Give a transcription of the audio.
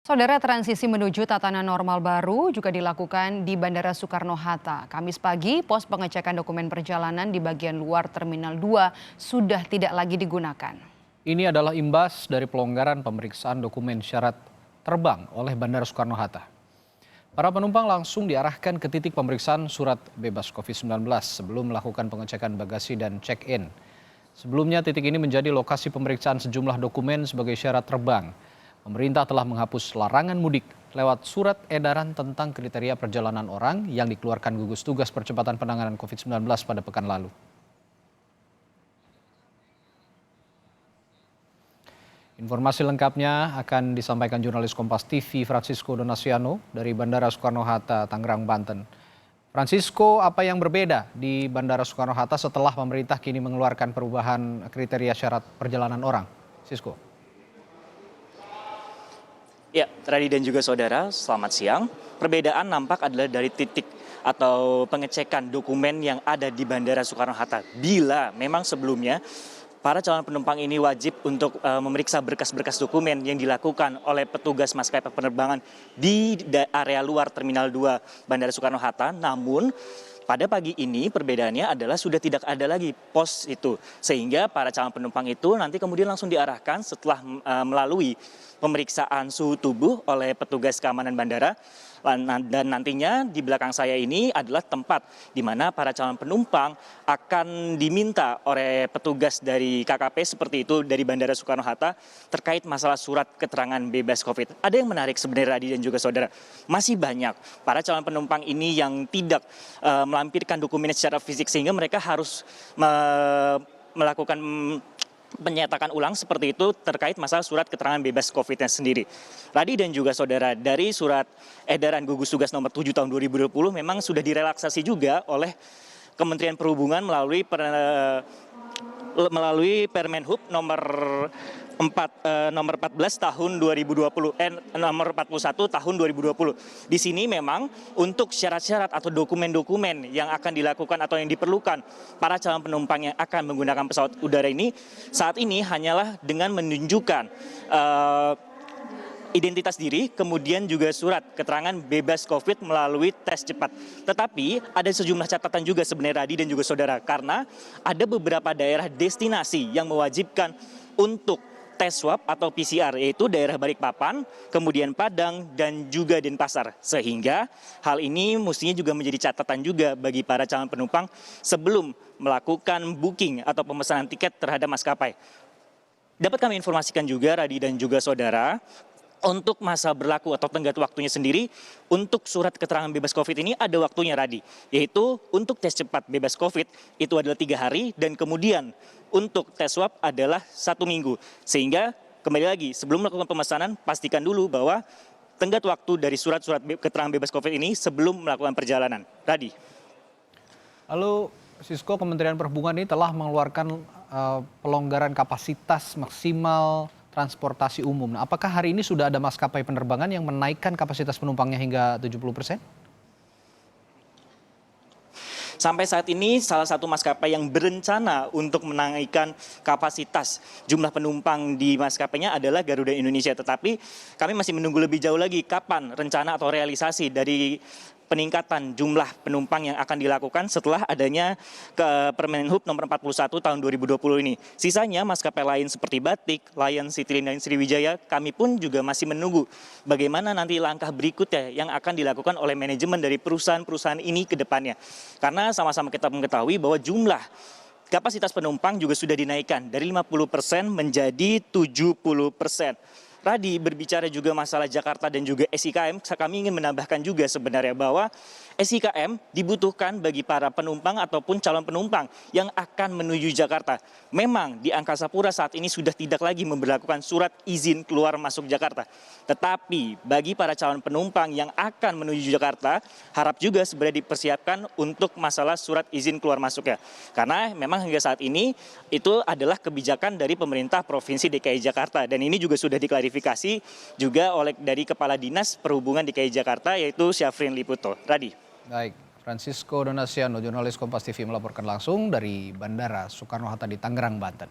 Saudara, transisi menuju tatanan normal baru juga dilakukan di Bandara Soekarno-Hatta. Kamis pagi, pos pengecekan dokumen perjalanan di bagian luar Terminal 2 sudah tidak lagi digunakan. Ini adalah imbas dari pelonggaran pemeriksaan dokumen syarat terbang oleh Bandara Soekarno-Hatta. Para penumpang langsung diarahkan ke titik pemeriksaan surat bebas COVID-19 sebelum melakukan pengecekan bagasi dan check-in. Sebelumnya titik ini menjadi lokasi pemeriksaan sejumlah dokumen sebagai syarat terbang. Pemerintah telah menghapus larangan mudik lewat surat edaran tentang kriteria perjalanan orang yang dikeluarkan gugus tugas percepatan penanganan COVID-19 pada pekan lalu. Informasi lengkapnya akan disampaikan jurnalis Kompas TV Francisco Donasiano dari Bandara Soekarno-Hatta, Tangerang, Banten. Francisco, apa yang berbeda di Bandara Soekarno-Hatta setelah pemerintah kini mengeluarkan perubahan kriteria syarat perjalanan orang? Francisco. Ya, Radi dan juga saudara, selamat siang. Perbedaan nampak adalah dari titik atau pengecekan dokumen yang ada di Bandara Soekarno-Hatta. Bila memang sebelumnya para calon penumpang ini wajib untuk memeriksa berkas-berkas dokumen yang dilakukan oleh petugas maskapai penerbangan di area luar Terminal 2 Bandara Soekarno-Hatta. Namun pada pagi ini perbedaannya adalah sudah tidak ada lagi pos itu. Sehingga para calon penumpang itu nanti kemudian langsung diarahkan setelah melalui pemeriksaan suhu tubuh oleh petugas keamanan bandara. Dan nantinya di belakang saya ini adalah tempat di mana para calon penumpang akan diminta oleh petugas dari KKP seperti itu dari Bandara Soekarno-Hatta terkait masalah surat keterangan bebas COVID. Ada yang menarik sebenarnya Radi dan juga saudara. Masih banyak para calon penumpang ini yang tidak melampirkan dokumennya secara fisik sehingga mereka harus melakukan penyatakan ulang seperti itu terkait masalah surat keterangan bebas COVID-nya sendiri. Radi dan juga saudara, dari surat edaran gugus tugas nomor 7 tahun 2020 memang sudah direlaksasi juga oleh Kementerian Perhubungan melalui Permenhub nomor 14 tahun 2020 nomor 41 tahun 2020. Di sini memang untuk syarat-syarat atau dokumen-dokumen yang akan dilakukan atau yang diperlukan para calon penumpang yang akan menggunakan pesawat udara ini saat ini hanyalah dengan menunjukkan identitas diri, kemudian juga surat keterangan bebas COVID melalui tes cepat. Tetapi ada sejumlah catatan juga sebenarnya Radi dan juga saudara, karena ada beberapa daerah destinasi yang mewajibkan untuk tes swab atau PCR, yaitu daerah Balikpapan, kemudian Padang, dan juga Denpasar. Sehingga hal ini mestinya juga menjadi catatan juga bagi para calon penumpang sebelum melakukan booking atau pemesanan tiket terhadap maskapai. Dapat kami informasikan juga Radi dan juga saudara, untuk masa berlaku atau tenggat waktunya sendiri, untuk surat keterangan bebas COVID ini ada waktunya Radi. Yaitu untuk tes cepat bebas COVID itu adalah 3 hari dan kemudian untuk tes swab adalah 1 minggu. Sehingga kembali lagi sebelum melakukan pemesanan pastikan dulu bahwa tenggat waktu dari surat-surat keterangan bebas COVID ini sebelum melakukan perjalanan. Radi. Lalu Sisko, Kementerian Perhubungan ini telah mengeluarkan pelonggaran kapasitas maksimal transportasi umum. Nah, apakah hari ini sudah ada maskapai penerbangan yang menaikkan kapasitas penumpangnya hingga 70%? Sampai saat ini salah satu maskapai yang berencana untuk menaikkan kapasitas jumlah penumpang di maskapainya adalah Garuda Indonesia. Tetapi kami masih menunggu lebih jauh lagi kapan rencana atau realisasi dari peningkatan jumlah penumpang yang akan dilakukan setelah adanya Permenhub nomor 41 tahun 2020 ini. Sisanya maskapai lain seperti Batik, Lion, Citylink, dan Sriwijaya, kami pun juga masih menunggu bagaimana nanti langkah berikutnya yang akan dilakukan oleh manajemen dari perusahaan-perusahaan ini ke depannya. Karena sama-sama kita mengetahui bahwa jumlah kapasitas penumpang juga sudah dinaikkan dari 50% menjadi 70%. Radi, berbicara juga masalah Jakarta dan juga SIKM, kami ingin menambahkan juga sebenarnya bahwa SIKM dibutuhkan bagi para penumpang ataupun calon penumpang yang akan menuju Jakarta. Memang di Angkasa Pura saat ini sudah tidak lagi memberlakukan surat izin keluar masuk Jakarta. Tetapi bagi para calon penumpang yang akan menuju Jakarta, harap juga sebenarnya dipersiapkan untuk masalah surat izin keluar masuknya. Karena memang hingga saat ini itu adalah kebijakan dari pemerintah Provinsi DKI Jakarta. Dan ini juga sudah diklarifikasi juga oleh dari Kepala Dinas Perhubungan DKI Jakarta, yaitu Syafrin Liputo. Radi. Baik, Francisco Donasiano, jurnalis Kompas TV melaporkan langsung dari Bandara Soekarno-Hatta di Tangerang, Banten.